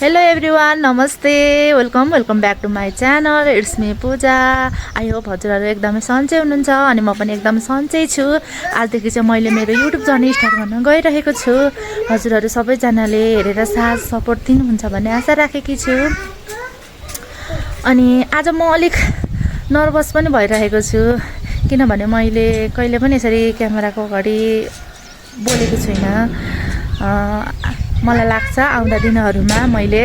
Hello everyone, नमस्ते, welcome back to my channel. It's me Puja. I hope हजुरहरू एकदमै सन्चै हुनुहुन्छ अनि म पनि एकदम सन्चै छु। आजदेखि चाहिँ मैले मेरो युट्युब जर्नी स्टार्ट गर्न गइरहेको छु। हजुरहरू सबैजनाले हेरेर साथ सपोर्ट दिनुहुन्छ भन्ने आशा राखेकी छु। अनि आज म अलिक नर्भस पनि भइरहेको छु, किनभने मैले कहिले पनि यसरी क्यामेराको अगाडि बोलेको छुइनँ। मलाई लाग्छ आउँदा दिनहरूमा मैले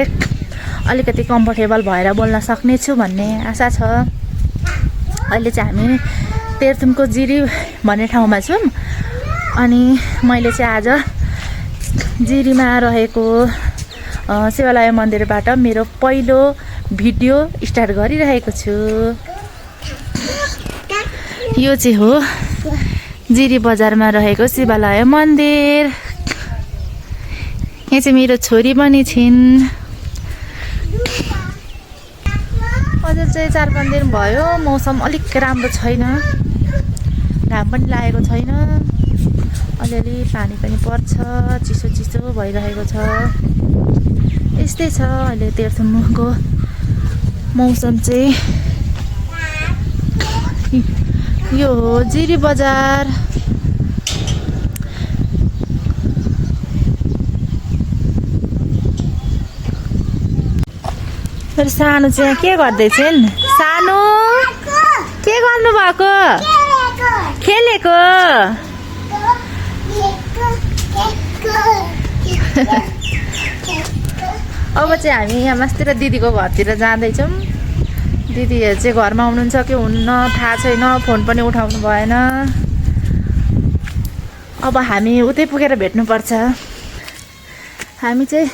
अलिकति कम्फर्टेबल भएर बोल्न सक्नेछु भन्ने आशा छ। अहिले चाहिँ हामी तेह्रथुमको जिरी भन्ने ठाउँमा छौँ अनि मैले चाहिँ आज जिरीमा रहेको शिवालय मन्दिरबाट मेरो पहिलो भिडियो स्टार्ट गरिरहेको छु। यो चाहिँ हो जिरी बजारमा रहेको शिवालय मन्दिर। यहाँ चाहिँ मेरो छोरी पनि छिन्। अझै चाहिँ 4-5 दिन भयो, मौसम अलिक राम्रो छैन, घाम पनि लागेको छैन, अलिअलि पानी पनि पर्छ, चिसो चिसो भइरहेको छ। यस्तै छ अहिले तेह्रथुमको मौसम चाहिँ। यो हो जिरी बजार। मेरो सानो चाहिँ के गर्दैछन्? सानो के गर्नु भएको? खेलेको। अब चाहिँ हामी यहाँ मास्तिर दिदीको घरतिर जाँदैछौँ। दिदीहरू चाहिँ घरमा हुनुहुन्छ कि हुन्न थाहा छैन, फोन पनि उठाउनु भएन। अब हामी उतै पुगेर भेट्नुपर्छ। हामी चाहिँ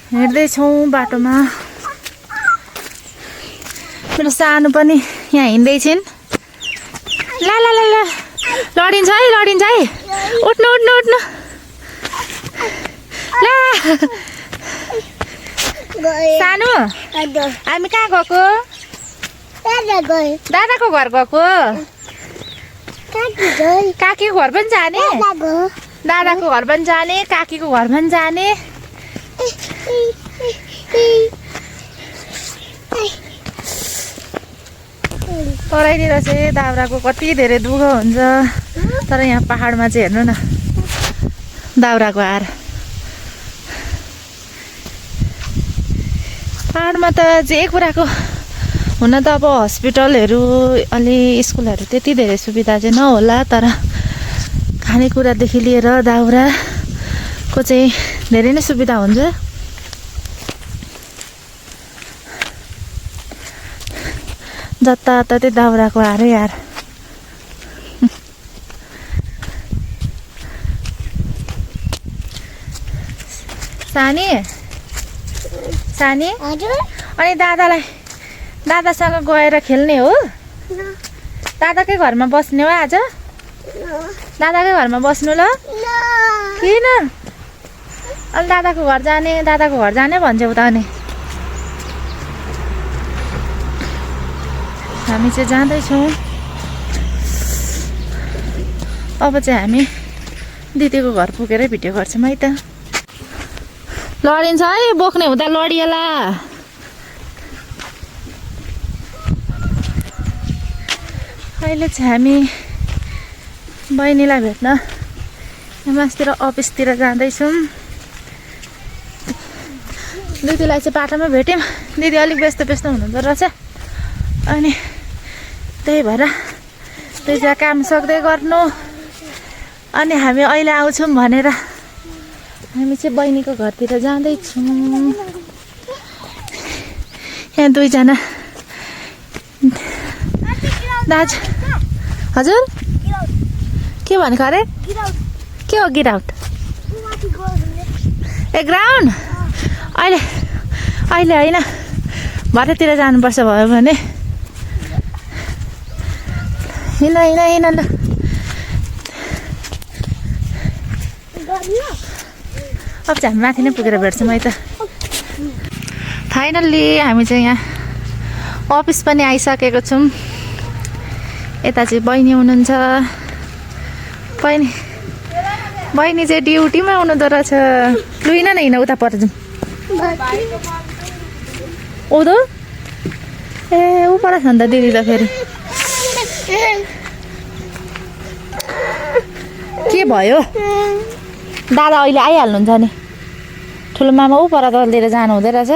हिँड्दैछौँ बाटोमा। मेरो सानो पनि यहाँ हिँड्दैछिन्। ला ला ला ला लडिन्छ है, लडिन्छ है। उठ्नु उठ्नु उठ्नु। ला सानो हामी कहाँ गएको? दादाको घर गएको। काकीको घर पनि जाने, दादाको घर पनि जाने, काकीको घर पनि जाने। तराईतिर चाहिँ दाउराको कति धेरै दुःख हुन्छ, तर यहाँ पहाडमा चाहिँ हेर्नु न दाउराको हार। पहाडमा त जे कुराको हुन त अब हस्पिटलहरू अलि स्कुलहरू त्यति धेरै सुविधा चाहिँ नहोला, तर खानेकुरादेखि लिएर दाउराको चाहिँ धेरै नै सुविधा हुन्छ। जताततै दाउराको हारै हार। सानी सानी अनि दादासँग गएर खेल्ने हो? दादाकै घरमा बस्ने हो आज? दादाकै घरमा बस्नु ल। किन? अनि दादाको घर जाने भन्छ उता। अनि हामी चाहिँ जाँदैछौँ। अब चाहिँ हामी दिदीको घर पुगेरै भिडियो गर्छौँ है त। लडिन्छ है, बोक्ने हुँदा लडिएला। अहिले चाहिँ हामी बहिनीलाई भेट्न मासतिर अफिसतिर जाँदैछौँ। दिदीलाई चाहिँ बाटोमा भेट्यौँ। दिदी अलिक व्यस्त हुनुहुँदो रहेछ, अनि त्यही भएर दुईजना काम सक्दै गर्नु। अनि हामी अहिले आउँछौँ भनेर हामी चाहिँ बहिनीको घरतिर जाँदैछौँ। यहाँ दुईजना दाजु। हजुर के भनेको अरे? के हो गिराउट? ए ग्राउन्ड अहिले होइन, भरेतिर जानुपर्छ भयो भने। हिँड हिँड हिँड ल। अब चाहिँ हामी माथि नै पुगेर भेट्छौँ है त। फाइनल्ली हामी चाहिँ यहाँ अफिस पनि आइसकेको छौँ। यता चाहिँ बहिनी हुनुहुन्छ। बहिनी चाहिँ ड्युटीमा हुनुहुँदो रहेछ। लु हिँड न, हिँड उता पर जाउँ। उँधो ए ऊ पर छ नि त दिदी त फेरि के भयो दादा अहिले आइहाल्नुहुन्छ नि ठुलो मामा ऊ पर तलतिर जानु हुँदै रहेछ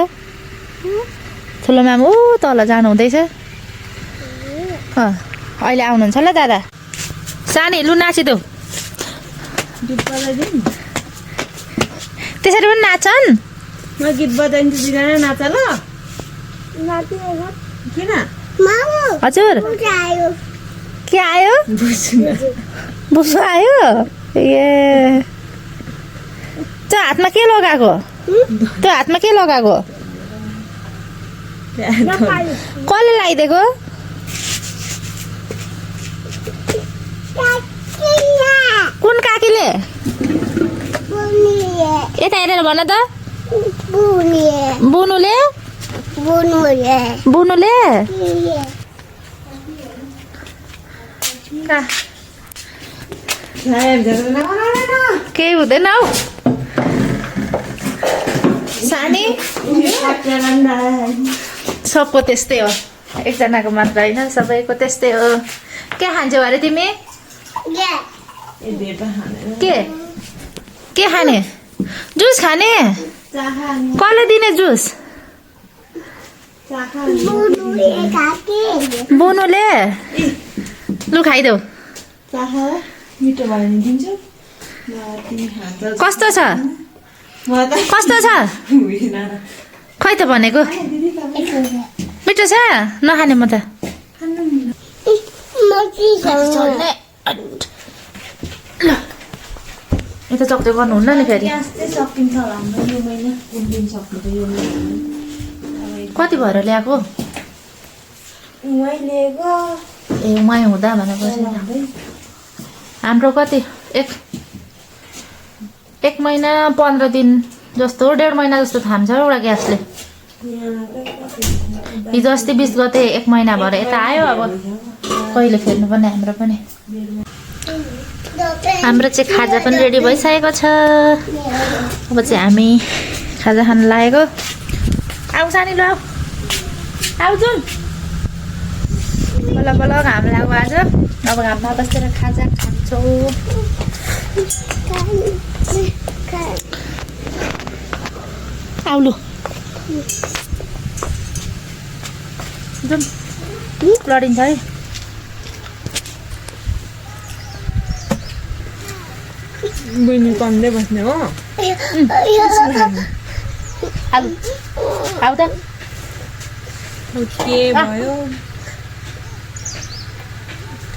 ठुलो मामा ऊ तल जानु हुँदैछ अहिले आउनुहुन्छ ल दादा सानी लु नाचिदेऊ त्यसरी पनि नाच्छन् म गीत बजाइन्छु दिना नाच ल किन हजुर के आयो बुसु आयो ए त्यो हातमा के लगाएको त्यो हातमा के लगाएको कसले लगाइदिएको कुन काकीले यता हेरेर भन त बुनुले बुनुले केही हुँदैन हौ सानी सबको त्यस्तै हो एकजनाको मात्र होइन सबैको त्यस्तै हो के खान्छौ अरे तिमी के खाने जुस खाने कसले दिने जुस बुनुले लु खाइदेऊ मिठो भयो भने दिन्छु कस्तो छ कस्तो छ खै त भनेको मिठो छ नखाने म त यता चक्चक गर्नुहुन्न नि फेरि सकिन्छ होला हाम्रो यो महिना कुन दिन सक्नु यो महिना कति भएर ल्याएको लिएको ए उहाँ हुँदा भनेपछि हाम्रो कति एक महिना 15 दिन जस्तो 1.5 महिना जस्तो थाम्छ एउटा ग्यासले हिजो अस्ति 20 गते 1 महिना भएर यता आयो अब कहिले फेर्नु पर्ने हाम्रो पनि हाम्रो चाहिँ खाजा पनि रेडी भइसकेको छ अब चाहिँ हामी खाजा खान लागेको आऊ सानी ल आऊ जुन बल्ल बल्ल घाम लाग्यो आज अब घाममा बसेर खाजा खान्छौँ आउलु जुन लडिन्छ है बहिनी कन्दै बस्ने हो आऊ त के भयो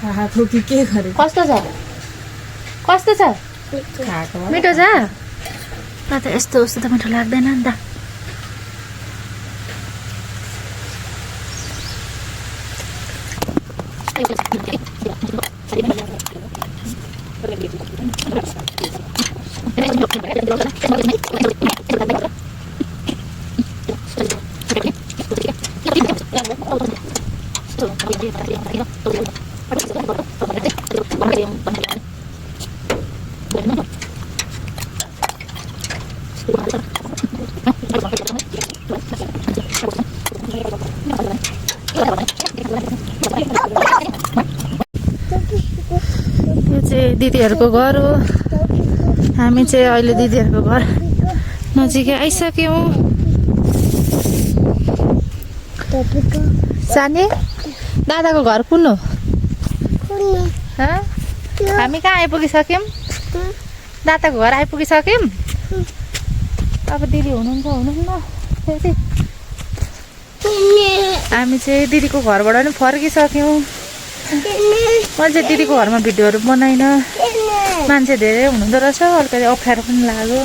खाएको कि के गरे कस्तो छ खाएको मिठो छ त यस्तो उस्तो त मिठो लाग्दैन नि त यो चाहिँ दिदीहरूको घर हो हामी चाहिँ अहिले दिदीहरूको घर नजिकै आइसक्यौँ सानी दादाको घर कुन हो हामी कहाँ आइपुगिसक्यौँ दादाको घर आइपुगिसक्यौँ अब दिदी हुनुहुन्न फेरि हामी चाहिँ दिदीको घरबाट पनि फर्किसक्यौँ मैले चाहिँ दिदीको घरमा भिडियोहरू बनाइनँ मान्छे धेरै हुनुहुँदो रहेछ अलिकति अप्ठ्यारो पनि लाग्यो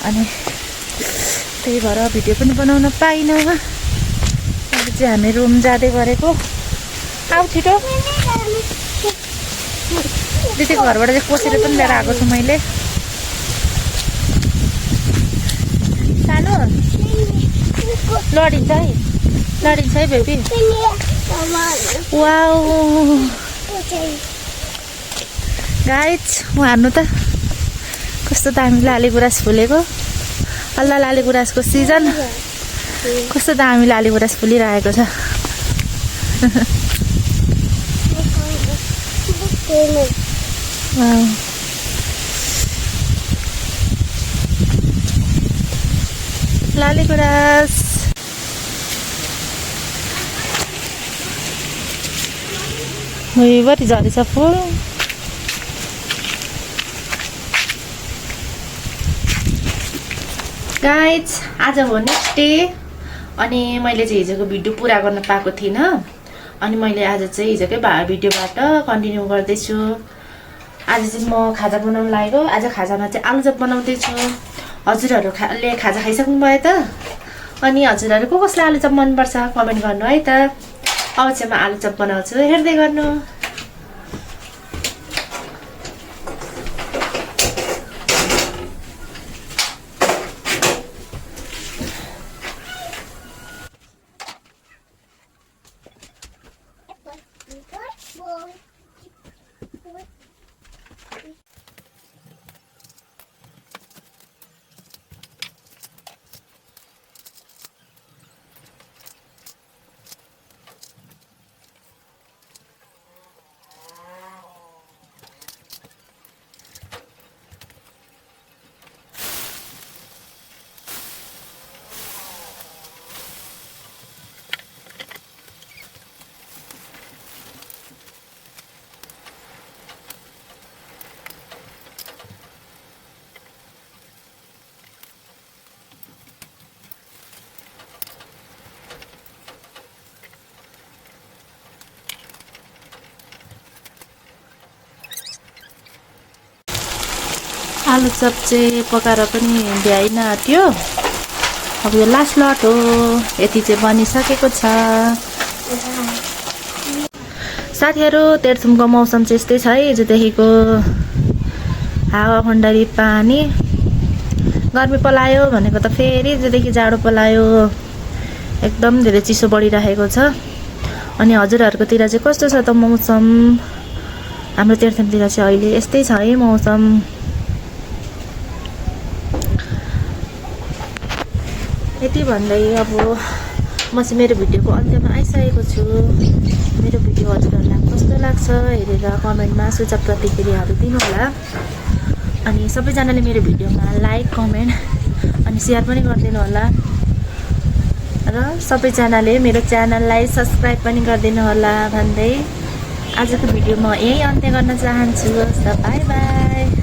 अनि त्यही भएर भिडियो पनि बनाउन पाइनँ अब चाहिँ हामी रुम जाँदै गरेको आऊ छिटो दिदीको घरबाट चाहिँ कोसेर पनि लिएर आएको छु मैले सानो लडिन्छ है बेबी वाउ गाइज उहाँहरू त कस्तो दामी लाली गुराँस फुलेको अल्ला लाली गुराँसको सिजन कस्तो दामी लाली गुराँस फुलिरहेको छ। लाली गुराँस भुइँभरि झरेछ फुल। गाइज आज हो नेक्स्ट डे अनि मैले चाहिँ हिजोको भिडियो पुरा गर्न पाएको थिइनँ अनि मैले आज चाहिँ हिजोकै भिडियोबाट कन्टिन्यू गर्दैछु। आज चाहिँ म खाजा बनाउन लागेको। आज खाजामा चाहिँ आलुचप बनाउँदैछु। हजुरहरूले खाजा खाइसक्नु भयो त? अनि हजुरहरू कसलाई आलुचप मनपर्छ कमेन्ट गर्नु है त। अब चाहिँ म आलुचप बनाउँछु, हेर्दै गर्नु। आलुचप चाहिँ पकाएर पनि भ्याइन आँट्यो। अब यो लास्ट लट हो, यति चाहिँ बनिसकेको छ। साथीहरू तेह्रथुमको मौसम चाहिँ यस्तै छ है। हिजोदेखिको हावा खण्डरी पानी गर्मी पलायो भनेको त फेरि हिजोदेखि जाडो पलायो। एकदम धेरै चिसो बढिरहेको छ। अनि हजुरहरूकोतिर चाहिँ कस्तो छ त मौसम? हाम्रो तेह्रथुमतिर चाहिँ अहिले यस्तै छ है मौसम। यति भन्दै अब म चाहिँ मेरो भिडियोको अन्त्यमा आइसकेको छु। मेरो भिडियो हजुरहरूलाई कस्तो लाग्छ हेरेर कमेन्टमा सुझाव प्रतिक्रियाहरू दिनुहोला। अनि सबैजनाले मेरो भिडियोमा लाइक कमेन्ट अनि सेयर पनि गरिदिनु होला र सबैजनाले मेरो च्यानललाई सब्सक्राइब पनि गरिदिनु होला भन्दै आजको भिडियो म यही अन्त्य गर्न चाहन्छु। By by.